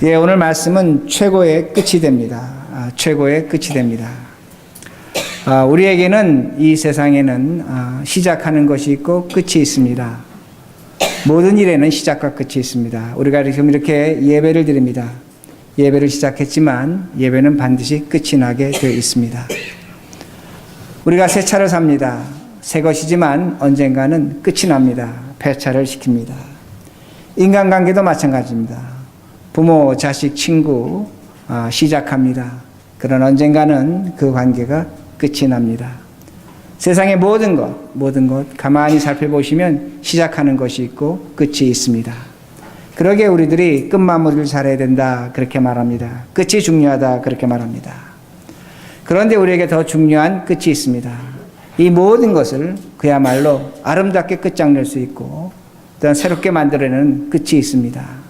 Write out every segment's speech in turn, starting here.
예, 오늘 말씀은 최고의 끝이 됩니다. 최고의 끝이 됩니다. 우리에게는 이 세상에는 시작하는 것이 있고 끝이 있습니다. 모든 일에는 시작과 끝이 있습니다. 우리가 지금 이렇게 예배를 드립니다. 예배를 시작했지만 예배는 반드시 끝이 나게 되어 있습니다. 우리가 새 차를 삽니다. 새 것이지만 언젠가는 끝이 납니다. 폐차를 시킵니다. 인간관계도 마찬가지입니다. 부모, 자식, 친구 시작합니다. 그러나 언젠가는 그 관계가 끝이 납니다. 세상의 모든 것 가만히 살펴보시면 시작하는 것이 있고 끝이 있습니다. 그러기에 우리들이 끝마무리를 잘해야 된다 그렇게 말합니다. 끝이 중요하다 그렇게 말합니다. 그런데 우리에게 더 중요한 끝이 있습니다. 이 모든 것을 그야말로 아름답게 끝장낼 수 있고 또한 새롭게 만들어내는 끝이 있습니다.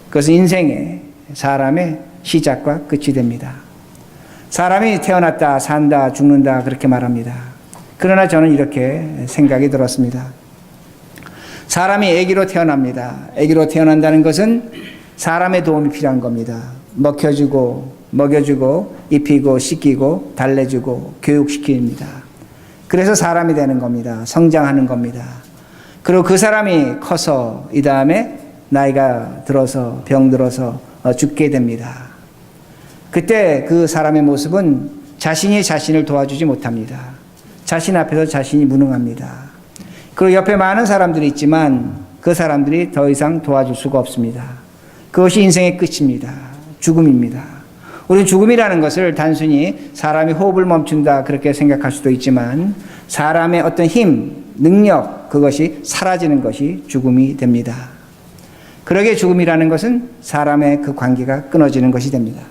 그것은 인생의 사람의 시작과 끝이 됩니다. 사람이 태어났다, 산다, 죽는다 그렇게 말합니다. 그러나 저는 이렇게 생각이 들었습니다. 사람이 아기로 태어납니다. 아기로 태어난다는 것은 사람의 도움이 필요한 겁니다. 먹여주고 입히고 씻기고 달래주고 교육시킵니다. 그래서 사람이 되는 겁니다. 성장하는 겁니다. 그리고 그 사람이 커서 이 다음에 나이가 들어서 병들어서 죽게 됩니다. 그때 그 사람의 모습은 자신이 자신을 도와주지 못합니다. 자신 앞에서 자신이 무능합니다. 그리고 옆에 많은 사람들이 있지만 그 사람들이 더 이상 도와줄 수가 없습니다. 그것이 인생의 끝입니다. 죽음입니다. 우리는 죽음이라는 것을 단순히 사람이 호흡을 멈춘다 그렇게 생각할 수도 있지만 사람의 어떤 힘, 능력 그것이 사라지는 것이 죽음이 됩니다. 그러기에 죽음이라는 것은 사람의 그 관계가 끊어지는 것이 됩니다.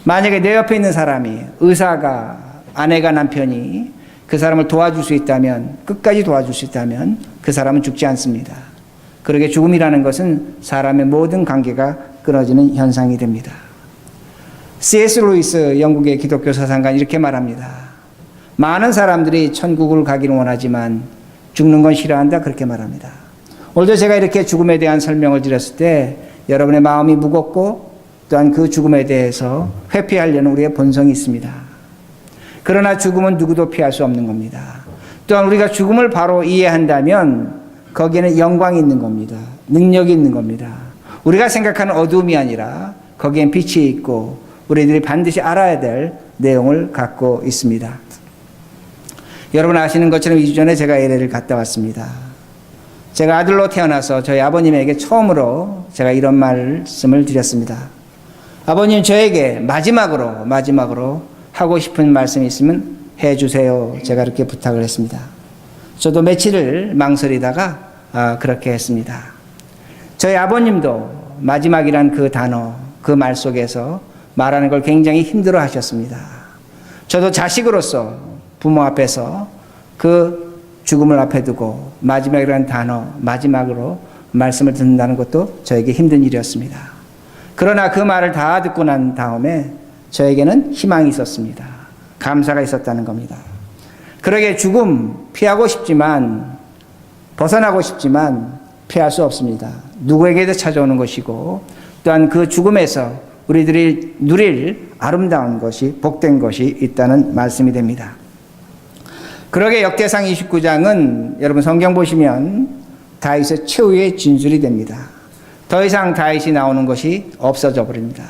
만약에 내 옆에 있는 사람이 의사가 아내가 남편이 그 사람을 도와줄 수 있다면 끝까지 도와줄 수 있다면 그 사람은 죽지 않습니다. 그러기에 죽음이라는 것은 사람의 모든 관계가 끊어지는 현상이 됩니다. C.S. 루이스 영국의 기독교 사상가는 이렇게 말합니다. 많은 사람들이 천국을 가기를 원하지만 죽는 건 싫어한다 그렇게 말합니다. 오늘도 제가 이렇게 죽음에 대한 설명을 드렸을 때 여러분의 마음이 무겁고 또한 그 죽음에 대해서 회피하려는 우리의 본성이 있습니다. 그러나 죽음은 누구도 피할 수 없는 겁니다. 또한 우리가 죽음을 바로 이해한다면 거기에는 영광이 있는 겁니다. 능력이 있는 겁니다. 우리가 생각하는 어두움이 아니라 거기엔 빛이 있고 우리들이 반드시 알아야 될 내용을 갖고 있습니다. 여러분 아시는 것처럼 2주 전에 제가 LA를 갔다 왔습니다. 제가 아들로 태어나서 저희 아버님에게 처음으로 제가 이런 말씀을 드렸습니다. 아버님 저에게 마지막으로 하고 싶은 말씀이 있으면 해주세요. 제가 이렇게 부탁을 했습니다. 저도 며칠을 망설이다가 그렇게 했습니다. 저희 아버님도 마지막이란 그 단어, 그 말 속에서 말하는 걸 굉장히 힘들어 하셨습니다. 저도 자식으로서 부모 앞에서 그 죽음을 앞에 두고 마지막이라는 단어, 마지막으로 말씀을 듣는다는 것도 저에게 힘든 일이었습니다. 그러나 그 말을 다 듣고 난 다음에 저에게는 희망이 있었습니다. 감사가 있었다는 겁니다. 그러게 죽음 피하고 싶지만 벗어나고 싶지만 피할 수 없습니다. 누구에게도 찾아오는 것이고 또한 그 죽음에서 우리들이 누릴 아름다운 것이 복된 것이 있다는 말씀이 됩니다. 그러게 역대상 29장은 여러분 성경 보시면 다윗의 최후의 진술이 됩니다. 더 이상 다윗이 나오는 것이 없어져 버립니다.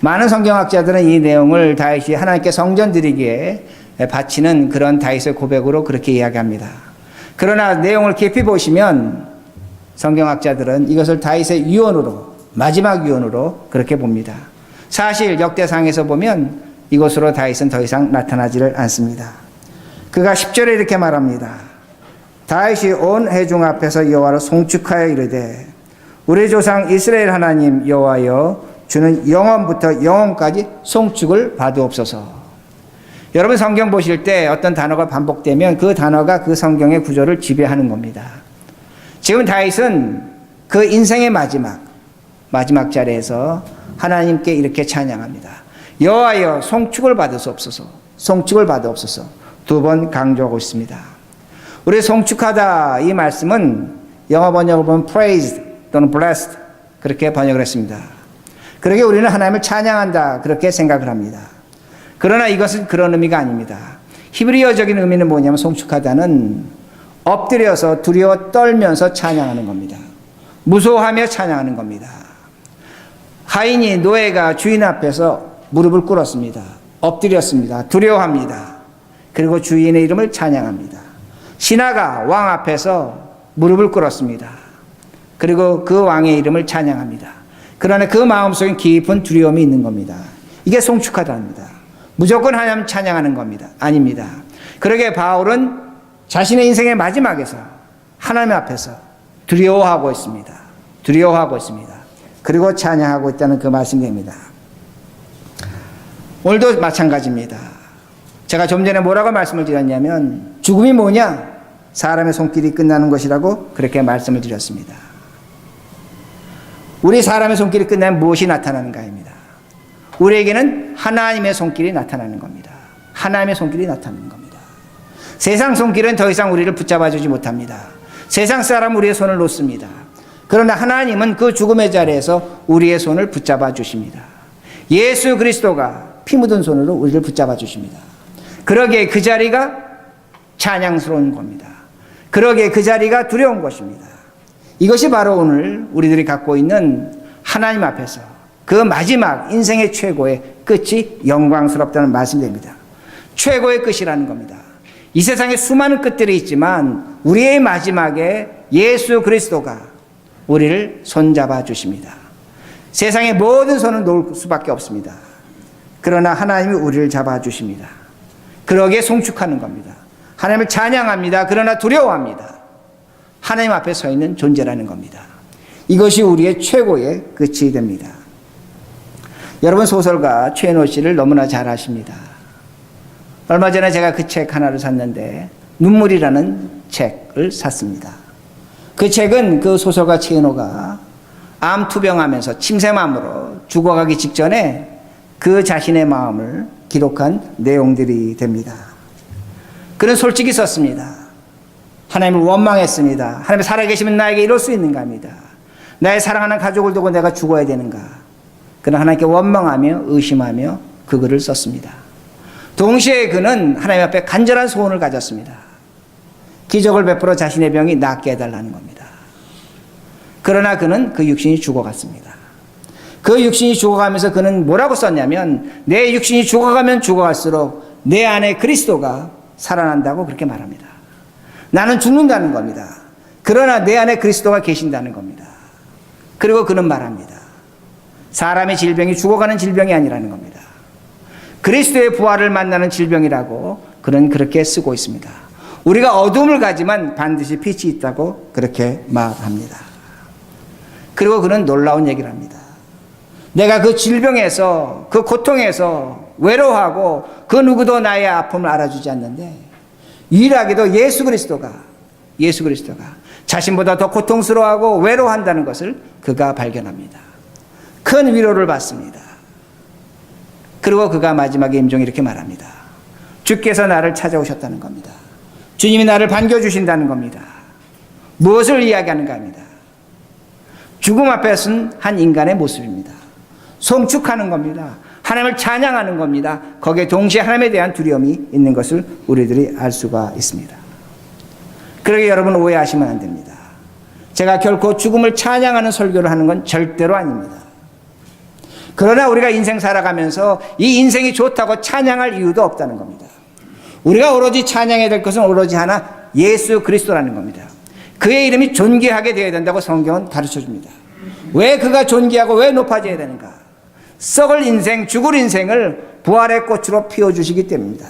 많은 성경학자들은 이 내용을 다윗이 하나님께 성전 드리기에 바치는 그런 다윗의 고백으로 그렇게 이야기합니다. 그러나 내용을 깊이 보시면 성경학자들은 이것을 다윗의 유언으로 마지막 유언으로 그렇게 봅니다. 사실 역대상에서 보면 이것으로 다윗은 더 이상 나타나지를 않습니다. 그가 10절에 이렇게 말합니다. 다윗이 온 회중 앞에서 여호와를 송축하여 이르되 우리 조상 이스라엘 하나님 여호와여 주는 영원부터 영원까지 송축을 받으옵소서. 여러분 성경 보실 때 어떤 단어가 반복되면 그 단어가 그 성경의 구조를 지배하는 겁니다. 지금 다윗은 그 인생의 마지막 자리에서 하나님께 이렇게 찬양합니다. 여호와여 송축을 받으옵소서. 송축을 받으옵소서. 2번 강조하고 있습니다. 우리 송축하다 이 말씀은 영어 번역을 보면 praised 또는 blessed 그렇게 번역을 했습니다. 그러게 우리는 하나님을 찬양한다 그렇게 생각을 합니다. 그러나 이것은 그런 의미가 아닙니다. 히브리어적인 의미는 뭐냐면 송축하다는 엎드려서 두려워 떨면서 찬양하는 겁니다. 무서워하며 찬양하는 겁니다. 하인이 노예가 주인 앞에서 무릎을 꿇었습니다. 엎드렸습니다. 두려워합니다. 그리고 주인의 이름을 찬양합니다. 신하가 왕 앞에서 무릎을 꿇었습니다. 그리고 그 왕의 이름을 찬양합니다. 그러나 그 마음속에 깊은 두려움이 있는 겁니다. 이게 송축하다입니다. 무조건 하나님 찬양하는 겁니다. 아닙니다. 그러게 바울은 자신의 인생의 마지막에서 하나님 앞에서 두려워하고 있습니다. 두려워하고 있습니다. 그리고 찬양하고 있다는 그 말씀입니다. 오늘도 마찬가지입니다. 제가 좀 전에 뭐라고 말씀을 드렸냐면 죽음이 뭐냐? 사람의 손길이 끝나는 것이라고 그렇게 말씀을 드렸습니다. 우리 사람의 손길이 끝나면 무엇이 나타나는가입니다. 우리에게는 하나님의 손길이 나타나는 겁니다. 하나님의 손길이 나타나는 겁니다. 세상 손길은 더 이상 우리를 붙잡아 주지 못합니다. 세상 사람은 우리의 손을 놓습니다. 그러나 하나님은 그 죽음의 자리에서 우리의 손을 붙잡아 주십니다. 예수 그리스도가 피 묻은 손으로 우리를 붙잡아 주십니다. 그러기에 그 자리가 찬양스러운 겁니다. 그러기에 그 자리가 두려운 것입니다. 이것이 바로 오늘 우리들이 갖고 있는 하나님 앞에서 그 마지막 인생의 최고의 끝이 영광스럽다는 말씀입니다. 최고의 끝이라는 겁니다. 이 세상에 수많은 끝들이 있지만 우리의 마지막에 예수 그리스도가 우리를 손잡아 주십니다. 세상의 모든 손은 놓을 수밖에 없습니다. 그러나 하나님이 우리를 잡아 주십니다. 그러기에 송축하는 겁니다. 하나님을 찬양합니다. 그러나 두려워합니다. 하나님 앞에 서 있는 존재라는 겁니다. 이것이 우리의 최고의 끝이 됩니다. 여러분 소설가 최인호 씨를 너무나 잘 아십니다. 얼마 전에 제가 그 책 하나를 샀는데 눈물이라는 책을 샀습니다. 그 책은 그 소설가 최인호가 암 투병하면서 침샘암으로 죽어가기 직전에 그 자신의 마음을 기록한 내용들이 됩니다. 그는 솔직히 썼습니다. 하나님을 원망했습니다. 하나님 살아계시면 나에게 이럴 수 있는가 합니다. 나의 사랑하는 가족을 두고 내가 죽어야 되는가. 그는 하나님께 원망하며 의심하며 그 글을 썼습니다. 동시에 그는 하나님 앞에 간절한 소원을 가졌습니다. 기적을 베풀어 자신의 병이 낫게 해달라는 겁니다. 그러나 그는 그 육신이 죽어갔습니다. 그 육신이 죽어가면서 그는 뭐라고 썼냐면 내 육신이 죽어가면 죽어갈수록 내 안에 그리스도가 살아난다고 그렇게 말합니다. 나는 죽는다는 겁니다. 그러나 내 안에 그리스도가 계신다는 겁니다. 그리고 그는 말합니다. 사람의 질병이 죽어가는 질병이 아니라는 겁니다. 그리스도의 부활을 만나는 질병이라고 그는 그렇게 쓰고 있습니다. 우리가 어둠을 가지만 반드시 빛이 있다고 그렇게 말합니다. 그리고 그는 놀라운 얘기를 합니다. 내가 그 질병에서 그 고통에서 외로워하고 그 누구도 나의 아픔을 알아주지 않는데 유일하게도 예수 그리스도가 자신보다 더 고통스러워하고 외로워한다는 것을 그가 발견합니다. 큰 위로를 받습니다. 그리고 그가 마지막에 임종에 이렇게 말합니다. 주께서 나를 찾아오셨다는 겁니다. 주님이 나를 반겨주신다는 겁니다. 무엇을 이야기하는가 합니다. 죽음 앞에 선 한 인간의 모습입니다. 송축하는 겁니다. 하나님을 찬양하는 겁니다. 거기에 동시에 하나님에 대한 두려움이 있는 것을 우리들이 알 수가 있습니다. 그러게 여러분 오해하시면 안 됩니다. 제가 결코 죽음을 찬양하는 설교를 하는 건 절대로 아닙니다. 그러나 우리가 인생 살아가면서 이 인생이 좋다고 찬양할 이유도 없다는 겁니다. 우리가 오로지 찬양해야 될 것은 오로지 하나 예수 그리스도라는 겁니다. 그의 이름이 존귀하게 되어야 된다고 성경은 가르쳐줍니다. 왜 그가 존귀하고 왜 높아져야 되는가? 썩을 인생, 죽을 인생을 부활의 꽃으로 피워주시기 때문입니다.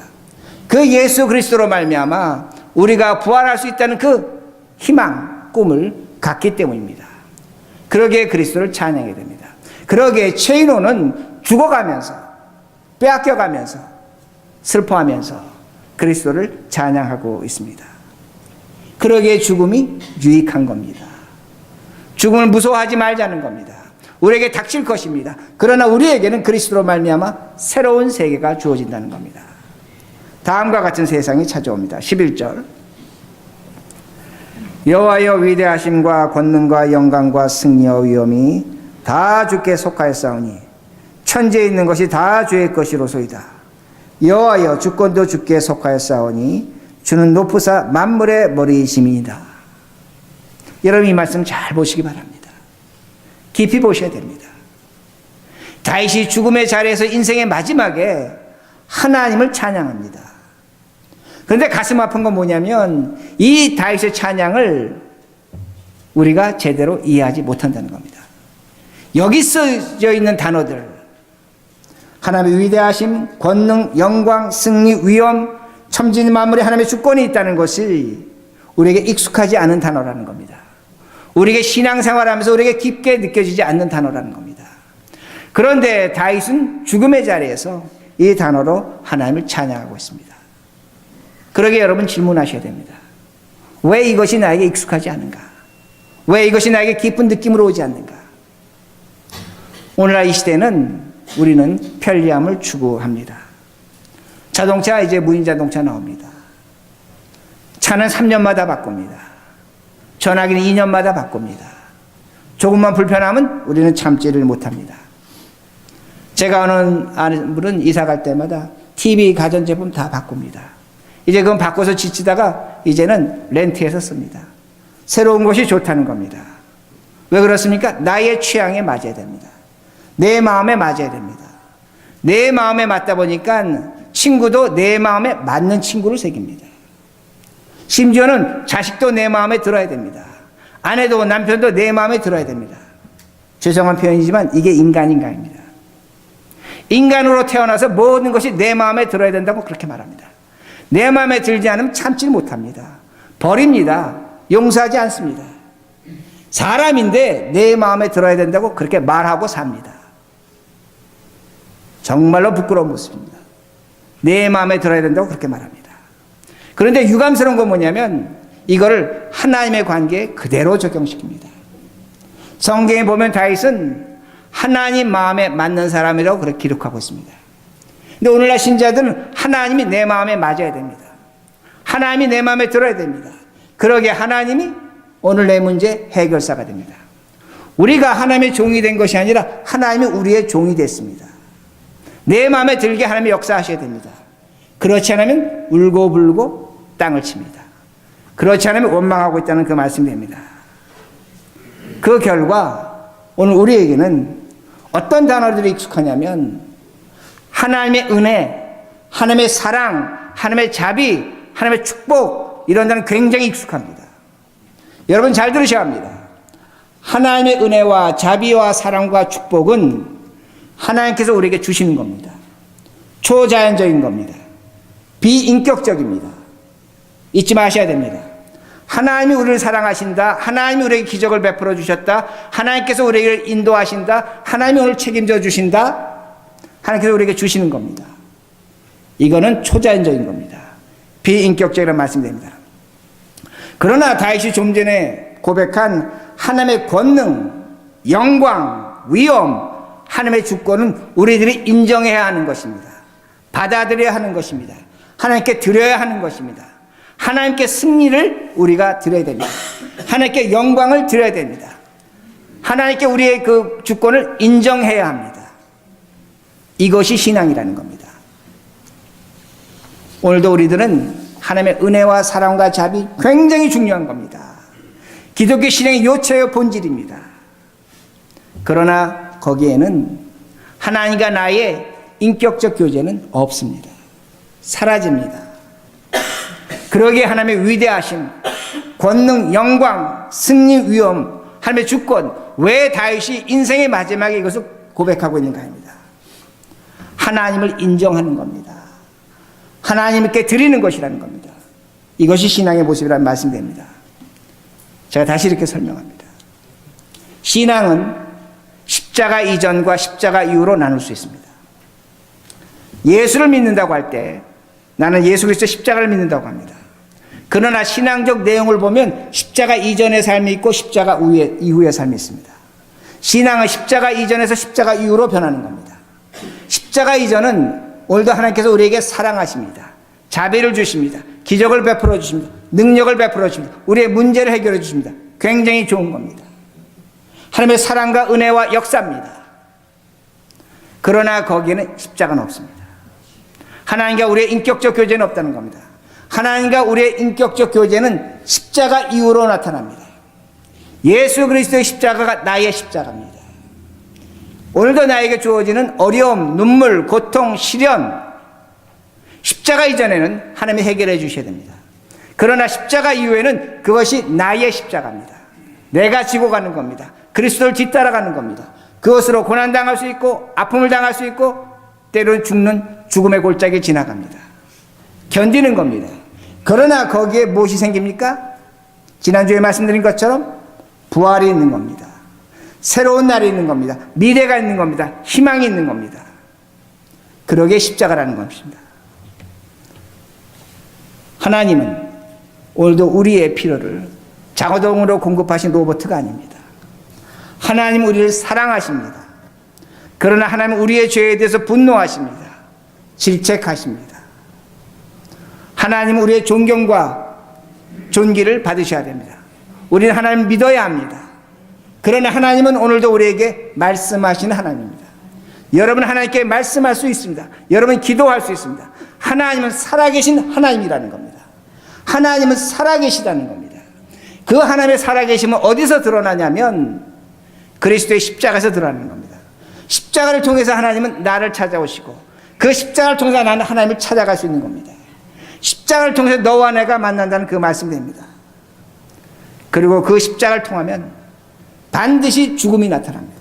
그 예수 그리스도로 말미암아 우리가 부활할 수 있다는 그 희망, 꿈을 갖기 때문입니다. 그러기에 그리스도를 찬양해야 됩니다. 그러기에 최인호는 죽어가면서 빼앗겨가면서 슬퍼하면서 그리스도를 찬양하고 있습니다. 그러기에 죽음이 유익한 겁니다. 죽음을 무서워하지 말자는 겁니다. 우리에게 닥칠 것입니다. 그러나 우리에게는 그리스도로 말미암아 새로운 세계가 주어진다는 겁니다. 다음과 같은 세상이 찾아옵니다. 11절 여호와여 위대하심과 권능과 영광과 승리와 위엄이 다 주께 속하였사오니 천지에 있는 것이 다 주의 것이로소이다. 여호와여 주권도 주께 속하였사오니 주는 높으사 만물의 머리이심이니이다. 여러분 이 말씀 잘 보시기 바랍니다. 깊이 보셔야 됩니다. 다윗이 죽음의 자리에서 인생의 마지막에 하나님을 찬양합니다. 그런데 가슴 아픈 건 뭐냐면 이 다윗의 찬양을 우리가 제대로 이해하지 못한다는 겁니다. 여기 써져 있는 단어들, 하나님의 위대하심, 권능, 영광, 승리, 위엄, 천지 만물에 하나님의 주권이 있다는 것이 우리에게 익숙하지 않은 단어라는 겁니다. 우리에게 신앙생활하면서 우리에게 깊게 느껴지지 않는 단어라는 겁니다. 그런데 다윗은 죽음의 자리에서 이 단어로 하나님을 찬양하고 있습니다. 그러게 여러분 질문하셔야 됩니다. 왜 이것이 나에게 익숙하지 않은가? 왜 이것이 나에게 깊은 느낌으로 오지 않는가? 오늘날 이 시대는 우리는 편리함을 추구합니다. 자동차 이제 무인 자동차 나옵니다. 차는 3년마다 바꿉니다. 전화기는 2년마다 바꿉니다. 조금만 불편하면 우리는 참지를 못합니다. 제가 아는 분은 이사 갈 때마다 TV, 가전제품 다 바꿉니다. 이제 그건 바꿔서 지치다가 이제는 렌트해서 씁니다. 새로운 것이 좋다는 겁니다. 왜 그렇습니까? 나의 취향에 맞아야 됩니다. 내 마음에 맞아야 됩니다. 내 마음에 맞다 보니까 친구도 내 마음에 맞는 친구를 새깁니다. 심지어는 자식도 내 마음에 들어야 됩니다. 아내도 남편도 내 마음에 들어야 됩니다. 죄송한 표현이지만 이게 인간입니다. 인간으로 태어나서 모든 것이 내 마음에 들어야 된다고 그렇게 말합니다. 내 마음에 들지 않으면 참지 못합니다. 버립니다. 용서하지 않습니다. 사람인데 내 마음에 들어야 된다고 그렇게 말하고 삽니다. 정말로 부끄러운 모습입니다. 내 마음에 들어야 된다고 그렇게 말합니다. 그런데 유감스러운 건 뭐냐면 이거를 하나님의 관계에 그대로 적용시킵니다. 성경에 보면 다윗은 하나님 마음에 맞는 사람이라고 그렇게 기록하고 있습니다. 근데 오늘날 신자들은 하나님이 내 마음에 맞아야 됩니다. 하나님이 내 마음에 들어야 됩니다. 그러게 하나님이 오늘 내 문제 해결사가 됩니다. 우리가 하나님의 종이 된 것이 아니라 하나님이 우리의 종이 됐습니다. 내 마음에 들게 하나님이 역사하셔야 됩니다. 그렇지 않으면 울고불고 땅을 칩니다. 그렇지 않으면 원망하고 있다는 그 말씀이 됩니다. 그 결과 오늘 우리에게는 어떤 단어들이 익숙하냐면 하나님의 은혜, 하나님의 사랑, 하나님의 자비, 하나님의 축복, 이런 단어는 굉장히 익숙합니다. 여러분 잘 들으셔야 합니다. 하나님의 은혜와 자비와 사랑과 축복은 하나님께서 우리에게 주시는 겁니다. 초자연적인 겁니다. 비인격적입니다. 잊지 마셔야 됩니다. 하나님이 우리를 사랑하신다. 하나님이 우리에게 기적을 베풀어 주셨다. 하나님께서 우리를 인도하신다. 하나님이 오늘 책임져 주신다. 하나님께서 우리에게 주시는 겁니다. 이거는 초자연적인 겁니다. 비인격적이라는 말씀이 됩니다. 그러나 다윗이 좀 전에 고백한 하나님의 권능, 영광, 위엄, 하나님의 주권은 우리들이 인정해야 하는 것입니다. 받아들여야 하는 것입니다. 하나님께 드려야 하는 것입니다. 하나님께 승리를 우리가 드려야 됩니다. 하나님께 영광을 드려야 됩니다. 하나님께 우리의 그 주권을 인정해야 합니다. 이것이 신앙이라는 겁니다. 오늘도 우리들은 하나님의 은혜와 사랑과 자비 굉장히 중요한 겁니다. 기독교 신앙의 요체의 본질입니다. 그러나 거기에는 하나님과 나의 인격적 교제는 없습니다. 사라집니다. 그러기에 하나님의 위대하심, 권능, 영광, 승리, 위엄, 하나님의 주권, 왜 다윗이 인생의 마지막에 이것을 고백하고 있는가 합니다. 하나님을 인정하는 겁니다. 하나님께 드리는 것이라는 겁니다. 이것이 신앙의 모습이라는 말씀됩니다. 제가 다시 이렇게 설명합니다. 신앙은 십자가 이전과 십자가 이후로 나눌 수 있습니다. 예수를 믿는다고 할 때 나는 예수 그리스도 십자가를 믿는다고 합니다. 그러나 신앙적 내용을 보면 십자가 이전의 삶이 있고 십자가 이후의 삶이 있습니다. 신앙은 십자가 이전에서 십자가 이후로 변하는 겁니다. 십자가 이전은 오늘도 하나님께서 우리에게 사랑하십니다. 자비를 주십니다. 기적을 베풀어 주십니다. 능력을 베풀어 주십니다. 우리의 문제를 해결해 주십니다. 굉장히 좋은 겁니다. 하나님의 사랑과 은혜와 역사입니다. 그러나 거기에는 십자가는 없습니다. 하나님과 우리의 인격적 교제는 없다는 겁니다. 하나님과 우리의 인격적 교제는 십자가 이후로 나타납니다. 예수 그리스도의 십자가가 나의 십자가입니다. 오늘도 나에게 주어지는 어려움, 눈물, 고통, 시련, 십자가 이전에는 하나님이 해결해 주셔야 됩니다. 그러나 십자가 이후에는 그것이 나의 십자가입니다. 내가 지고 가는 겁니다. 그리스도를 뒤따라가는 겁니다. 그것으로 고난당할 수 있고 아픔을 당할 수 있고 때로는 죽음의 골짜기에 지나갑니다. 견디는 겁니다. 그러나 거기에 무엇이 생깁니까? 지난주에 말씀드린 것처럼 부활이 있는 겁니다. 새로운 날이 있는 겁니다. 미래가 있는 겁니다. 희망이 있는 겁니다. 그러기에 십자가라는 것입니다. 하나님은 오늘도 우리의 필요를 자동으로 공급하신 로봇가 아닙니다. 하나님 우리를 사랑하십니다. 그러나 하나님 우리의 죄에 대해서 분노하십니다. 질책하십니다. 하나님 우리의 존경과 존귀를 받으셔야 됩니다. 우리는 하나님을 믿어야 합니다. 그러나 하나님은 오늘도 우리에게 말씀하시는 하나님입니다. 여러분 하나님께 말씀할 수 있습니다. 여러분 기도할 수 있습니다. 하나님은 살아계신 하나님이라는 겁니다. 하나님은 살아계시다는 겁니다. 그 하나님의 살아계심은 어디서 드러나냐면 그리스도의 십자가에서 드러나는 겁니다. 십자가를 통해서 하나님은 나를 찾아오시고 그 십자가를 통해서 나는 하나님을 찾아갈 수 있는 겁니다. 십자가를 통해서 너와 내가 만난다는 그 말씀입니다. 그리고 그 십자가를 통하면 반드시 죽음이 나타납니다.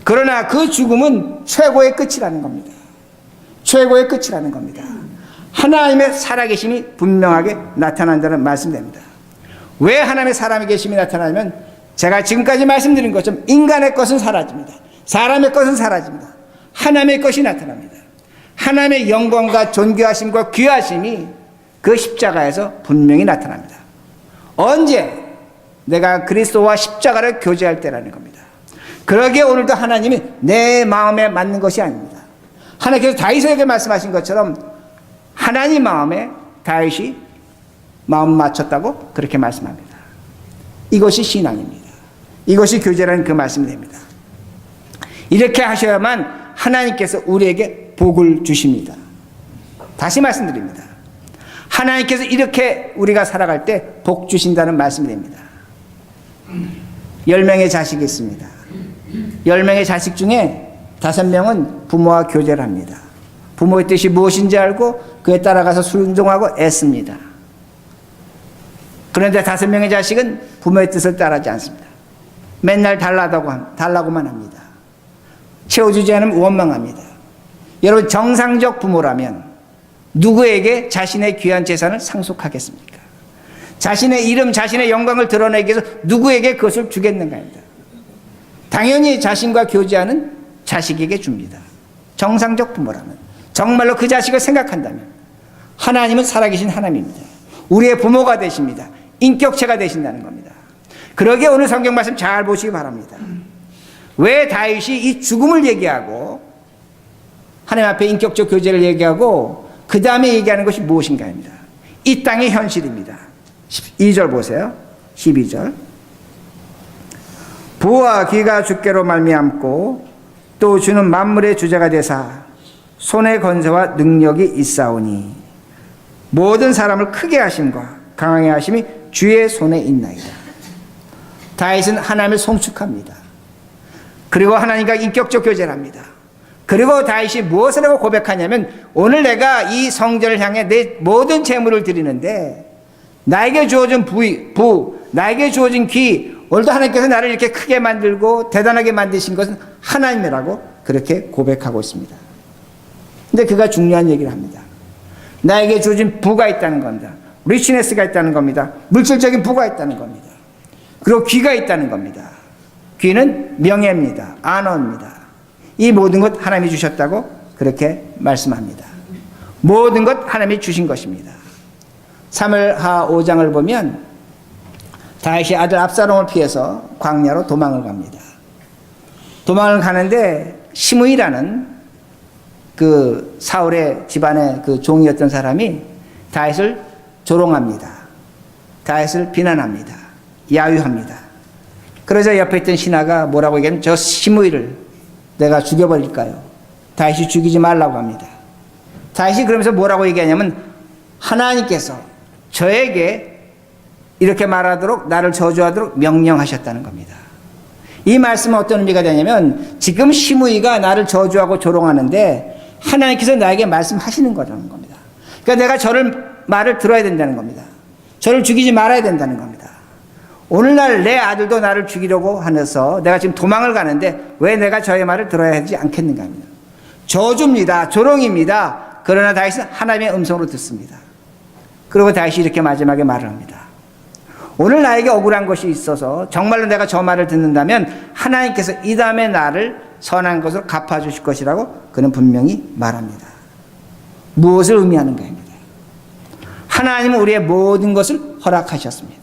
그러나 그 죽음은 최고의 끝이라는 겁니다. 최고의 끝이라는 겁니다. 하나님의 살아계심이 분명하게 나타난다는 말씀입니다. 왜 하나님의 살아계심이 나타나냐면 제가 지금까지 말씀드린 것처럼 인간의 것은 사라집니다. 사람의 것은 사라집니다. 하나님의 것이 나타납니다. 하나님의 영광과 존귀하심과 귀하심이 그 십자가에서 분명히 나타납니다. 언제? 내가 그리스도와 십자가를 교제할 때라는 겁니다. 그러기에 오늘도 하나님이 내 마음에 맞는 것이 아닙니다. 하나님께서 다윗에게 말씀하신 것처럼 하나님 마음에 다윗이 마음 맞췄다고 그렇게 말씀합니다. 이것이 신앙입니다. 이것이 교제라는 그 말씀이 됩니다. 이렇게 하셔야만 하나님께서 우리에게 복을 주십니다. 다시 말씀드립니다. 하나님께서 이렇게 우리가 살아갈 때 복 주신다는 말씀이 됩니다. 10명의 자식이 있습니다. 10명의 자식 중에 5명은 부모와 교제를 합니다. 부모의 뜻이 무엇인지 알고 그에 따라가서 순종하고 애씁니다. 그런데 5명의 자식은 부모의 뜻을 따르지 않습니다. 맨날 달라고만 합니다. 채워주지 않으면 원망합니다. 여러분 정상적 부모라면 누구에게 자신의 귀한 재산을 상속하겠습니까? 자신의 이름, 자신의 영광을 드러내기 위해서 누구에게 그것을 주겠는가입니다. 당연히 자신과 교제하는 자식에게 줍니다. 정상적 부모라면, 정말로 그 자식을 생각한다면 하나님은 살아계신 하나님입니다. 우리의 부모가 되십니다. 인격체가 되신다는 겁니다. 그러기에 오늘 성경 말씀 잘 보시기 바랍니다. 왜 다윗이 이 죽음을 얘기하고 하나님 앞에 인격적 교제를 얘기하고 그 다음에 얘기하는 것이 무엇인가입니다. 이 땅의 현실입니다. 2절 보세요. 12절. 부와 귀가 주께로 말미암고 또 주는 만물의 주자가 되사 손의 건서와 능력이 있사오니 모든 사람을 크게 하심과 강하게 하심이 주의 손에 있나이다. 다윗은 하나님을 송축합니다. 그리고 하나님과 인격적 교제를 합니다. 그리고 다윗이 무엇을 하고 고백하냐면 오늘 내가 이 성전을 향해 내 모든 재물을 드리는데 나에게 주어진 나에게 주어진 귀, 오늘도 하나님께서 나를 이렇게 크게 만들고 대단하게 만드신 것은 하나님이라고 그렇게 고백하고 있습니다. 근데 그가 중요한 얘기를 합니다. 나에게 주어진 부가 있다는 겁니다. 리치네스가 있다는 겁니다. 물질적인 부가 있다는 겁니다. 그리고 귀가 있다는 겁니다. 귀는 명예입니다. 안어입니다. 이 모든 것 하나님이 주셨다고 그렇게 말씀합니다. 모든 것 하나님이 주신 것입니다. 사무엘하 5장을 보면 다윗이 아들 압살롬을 피해서 광야로 도망을 갑니다. 도망을 가는데 시므이라는 그 사울의 집안의 그 종이었던 사람이 다윗을 조롱합니다. 다윗을 비난합니다. 야유합니다. 그러자 옆에 있던 신하가 뭐라고 얘기하면 저 시므이를 내가 죽여버릴까요? 다윗이 죽이지 말라고 합니다. 다윗이 그러면서 뭐라고 얘기하냐면 하나님께서 저에게 이렇게 말하도록 나를 저주하도록 명령하셨다는 겁니다. 이 말씀은 어떤 의미가 되냐면 지금 시므이가 나를 저주하고 조롱하는데 하나님께서 나에게 말씀하시는 거라는 겁니다. 그러니까 내가 저를 말을 들어야 된다는 겁니다. 저를 죽이지 말아야 된다는 겁니다. 오늘날 내 아들도 나를 죽이려고 하면서 내가 지금 도망을 가는데 왜 내가 저의 말을 들어야 하지 않겠는가 합니다. 저주입니다. 조롱입니다. 그러나 다윗은 하나님의 음성으로 듣습니다. 그리고 다윗이 이렇게 마지막에 말을 합니다. 오늘 나에게 억울한 것이 있어서 정말로 내가 저 말을 듣는다면 하나님께서 이 다음에 나를 선한 것으로 갚아주실 것이라고 그는 분명히 말합니다. 무엇을 의미하는가 합니다. 하나님은 우리의 모든 것을 허락하셨습니다.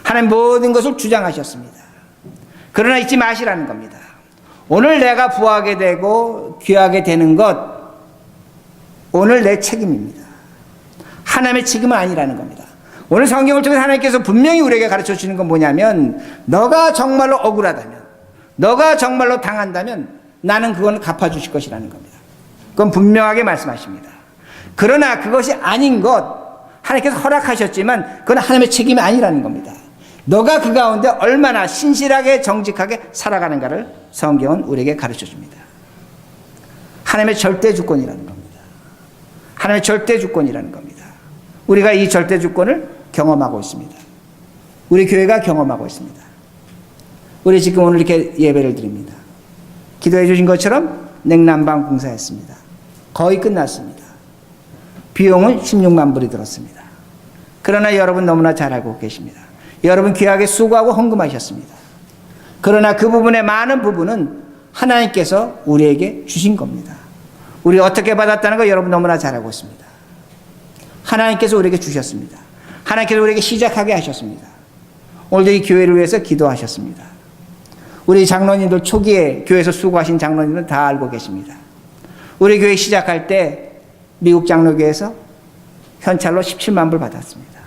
하나님 모든 것을 주장하셨습니다. 그러나 잊지 마시라는 겁니다. 오늘 내가 부하게 되고 귀하게 되는 것 오늘 내 책임입니다. 하나님의 책임은 아니라는 겁니다. 오늘 성경을 통해서 하나님께서 분명히 우리에게 가르쳐 주시는 건 뭐냐면 너가 정말로 억울하다면 너가 정말로 당한다면 나는 그건 갚아주실 것이라는 겁니다. 그건 분명하게 말씀하십니다. 그러나 그것이 아닌 것 하나님께서 허락하셨지만 그건 하나님의 책임이 아니라는 겁니다. 너가 그 가운데 얼마나 신실하게 정직하게 살아가는가를 성경은 우리에게 가르쳐 줍니다. 하나님의 절대 주권이라는 겁니다. 하나님의 절대 주권이라는 겁니다. 우리가 이 절대 주권을 경험하고 있습니다. 우리 교회가 경험하고 있습니다. 우리 지금 오늘 이렇게 예배를 드립니다. 기도해 주신 것처럼 냉난방 공사했습니다. 거의 끝났습니다. 비용은 16만 불이 들었습니다. 그러나 여러분 너무나 잘 알고 계십니다. 여러분 귀하게 수고하고 헌금하셨습니다. 그러나 그 부분의 많은 부분은 하나님께서 우리에게 주신 겁니다. 우리 어떻게 받았다는 거 여러분 너무나 잘 알고 있습니다. 하나님께서 우리에게 주셨습니다. 하나님께서 우리에게 시작하게 하셨습니다. 오늘도 이 교회를 위해서 기도하셨습니다. 우리 장로님들 초기에 교회에서 수고하신 장로님들은 다 알고 계십니다. 우리 교회 시작할 때 미국 장로교회에서 현찰로 17만 불 받았습니다.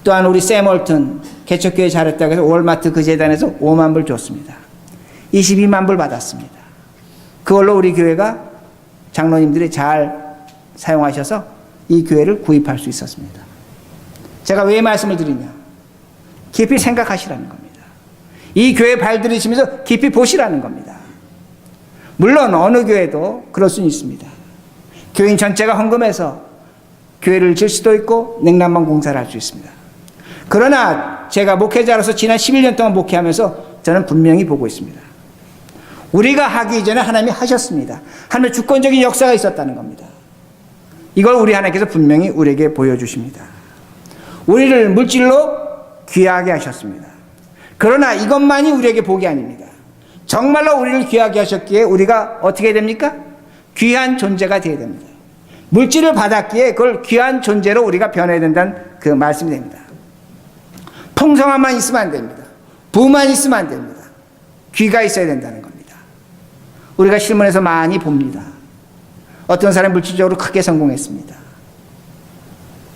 또한 우리 샘월튼 개척교회 잘했다고 해서 월마트 그 재단에서 5만 불 줬습니다. 22만 불 받았습니다. 그걸로 우리 교회가 장로님들이 잘 사용하셔서 이 교회를 구입할 수 있었습니다. 제가 왜 말씀을 드리냐? 깊이 생각하시라는 겁니다. 이 교회 발들이시면서 깊이 보시라는 겁니다. 물론 어느 교회도 그럴 수는 있습니다. 교인 전체가 헌금해서 교회를 질 수도 있고 냉난방 공사를 할 수 있습니다. 그러나 제가 목회자로서 지난 11년 동안 목회하면서 저는 분명히 보고 있습니다. 우리가 하기 이전에 하나님이 하셨습니다. 하나님의 주권적인 역사가 있었다는 겁니다. 이걸 우리 하나님께서 분명히 우리에게 보여주십니다. 우리를 물질로 귀하게 하셨습니다. 그러나 이것만이 우리에게 복이 아닙니다. 정말로 우리를 귀하게 하셨기에 우리가 어떻게 됩니까? 귀한 존재가 되어야 됩니다. 물질을 받았기에 그걸 귀한 존재로 우리가 변해야 된다는 그 말씀이 됩니다. 풍성함만 있으면 안 됩니다. 부만 있으면 안 됩니다. 귀가 있어야 된다는 겁니다. 우리가 신문에서 많이 봅니다. 어떤 사람이 물질적으로 크게 성공했습니다.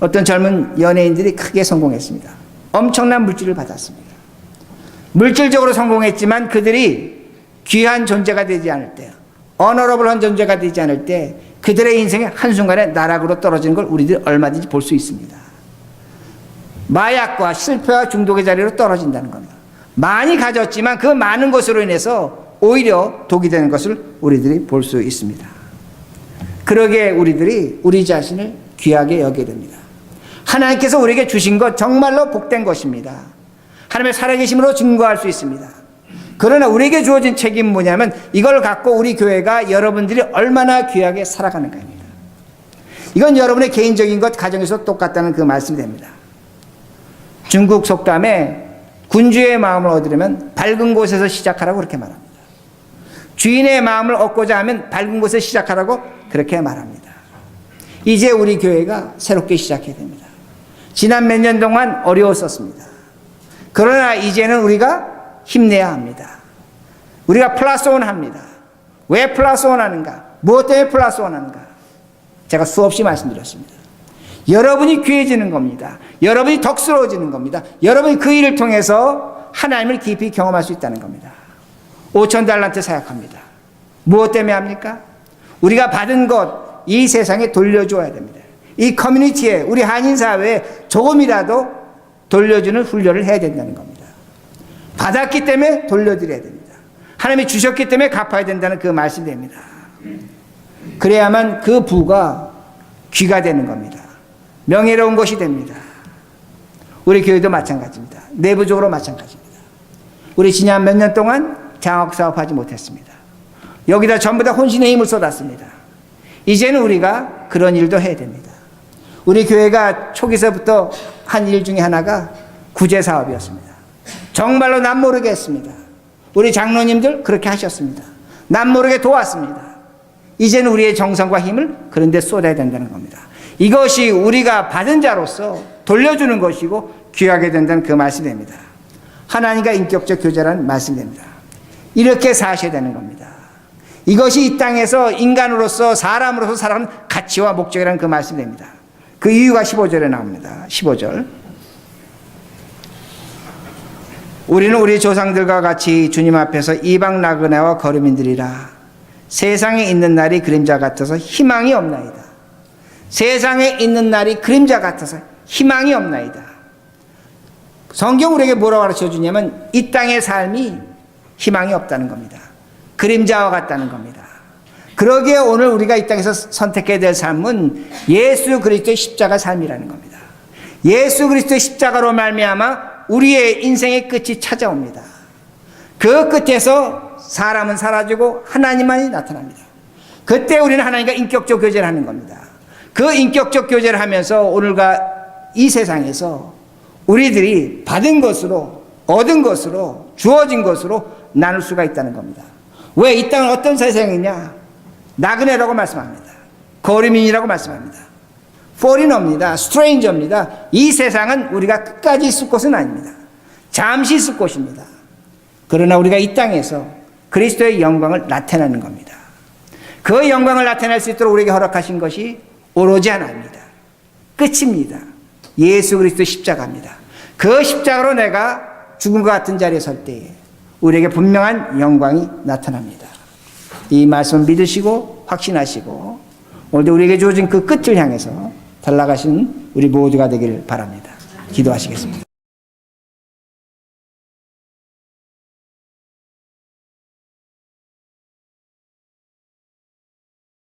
어떤 젊은 연예인들이 크게 성공했습니다. 엄청난 물질을 받았습니다. 물질적으로 성공했지만 그들이 귀한 존재가 되지 않을 때, 어너러블한 존재가 되지 않을 때 그들의 인생이 한순간에 나락으로 떨어지는 걸 우리들이 얼마든지 볼 수 있습니다. 마약과 실패와 중독의 자리로 떨어진다는 겁니다. 많이 가졌지만 그 많은 것으로 인해서 오히려 독이 되는 것을 우리들이 볼 수 있습니다. 그러기에 우리들이 우리 자신을 귀하게 여겨야 됩니다. 하나님께서 우리에게 주신 것 정말로 복된 것입니다. 하나님의 살아계심으로 증거할 수 있습니다. 그러나 우리에게 주어진 책임은 뭐냐면 이걸 갖고 우리 교회가 여러분들이 얼마나 귀하게 살아가는가입니다. 이건 여러분의 개인적인 것 가정에서 똑같다는 그 말씀이 됩니다. 중국 속담에 군주의 마음을 얻으려면 밝은 곳에서 시작하라고 그렇게 말합니다. 주인의 마음을 얻고자 하면 밝은 곳에서 시작하라고 그렇게 말합니다. 이제 우리 교회가 새롭게 시작해야 됩니다. 지난 몇 년 동안 어려웠었습니다. 그러나 이제는 우리가 힘내야 합니다. 우리가 플러스 원 합니다. 왜 플러스 원 하는가? 무엇 때문에 플러스 원 하는가? 제가 수없이 말씀드렸습니다. 여러분이 귀해지는 겁니다. 여러분이 덕스러워지는 겁니다. 여러분이 그 일을 통해서 하나님을 깊이 경험할 수 있다는 겁니다. 5,000달란트 사약합니다. 무엇 때문에 합니까? 우리가 받은 것 이 세상에 돌려줘야 됩니다. 이 커뮤니티에, 우리 한인사회에 조금이라도 돌려주는 훈련을 해야 된다는 겁니다. 받았기 때문에 돌려드려야 됩니다. 하나님이 주셨기 때문에 갚아야 된다는 그 말씀입니다. 그래야만 그 부가 귀가 되는 겁니다. 명예로운 것이 됩니다. 우리 교회도 마찬가지입니다. 내부적으로 마찬가지입니다. 우리 지난 몇 년 동안 장학사업하지 못했습니다. 여기다 전부 다 혼신의 힘을 쏟았습니다. 이제는 우리가 그런 일도 해야 됩니다. 우리 교회가 초기서부터 한 일 중에 하나가 구제사업이었습니다. 정말로 남모르게 했습니다. 우리 장로님들 그렇게 하셨습니다. 남모르게 도왔습니다. 이제는 우리의 정성과 힘을 그런 데 쏟아야 된다는 겁니다. 이것이 우리가 받은 자로서 돌려주는 것이고 귀하게 된다는 그 말씀입니다. 하나님과 인격적 교제라는 말씀입니다. 이렇게 사셔야 되는 겁니다. 이것이 이 땅에서 인간으로서 사람으로서 살아가는 가치와 목적이라는 그 말씀입니다. 그 이유가 15절에 나옵니다. 15절. 우리는 우리 조상들과 같이 주님 앞에서 이방 나그네와 거류민들이라. 세상에 있는 날이 그림자 같아서 희망이 없나이다. 세상에 있는 날이 그림자 같아서 희망이 없나이다. 성경 우리에게 뭐라고 가르쳐 주냐면 이 땅의 삶이 희망이 없다는 겁니다. 그림자와 같다는 겁니다. 그러기에 오늘 우리가 이 땅에서 선택해야 될 삶은 예수 그리스도의 십자가 삶이라는 겁니다. 예수 그리스도의 십자가로 말미암아 우리의 인생의 끝이 찾아옵니다. 그 끝에서 사람은 사라지고 하나님만이 나타납니다. 그때 우리는 하나님과 인격적 교제를 하는 겁니다. 그 인격적 교제를 하면서 오늘과 이 세상에서 우리들이 받은 것으로, 얻은 것으로, 주어진 것으로 나눌 수가 있다는 겁니다. 왜 이 땅은 어떤 세상이냐? 나그네라고 말씀합니다. 거류민이라고 말씀합니다. 포리너입니다. 스트레인저입니다. 이 세상은 우리가 끝까지 있을 곳은 아닙니다. 잠시 있을 곳입니다. 그러나 우리가 이 땅에서 그리스도의 영광을 나타내는 겁니다. 그 영광을 나타낼 수 있도록 우리에게 허락하신 것이 오로지 하나입니다. 끝입니다. 예수 그리스도 십자가입니다. 그 십자가로 내가 죽음과 같은 자리에 설 때에 우리에게 분명한 영광이 나타납니다. 이 말씀 믿으시고 확신하시고 오늘도 우리에게 주어진 그 끝을 향해서 달려가신 우리 모두가 되기를 바랍니다. 기도하시겠습니다.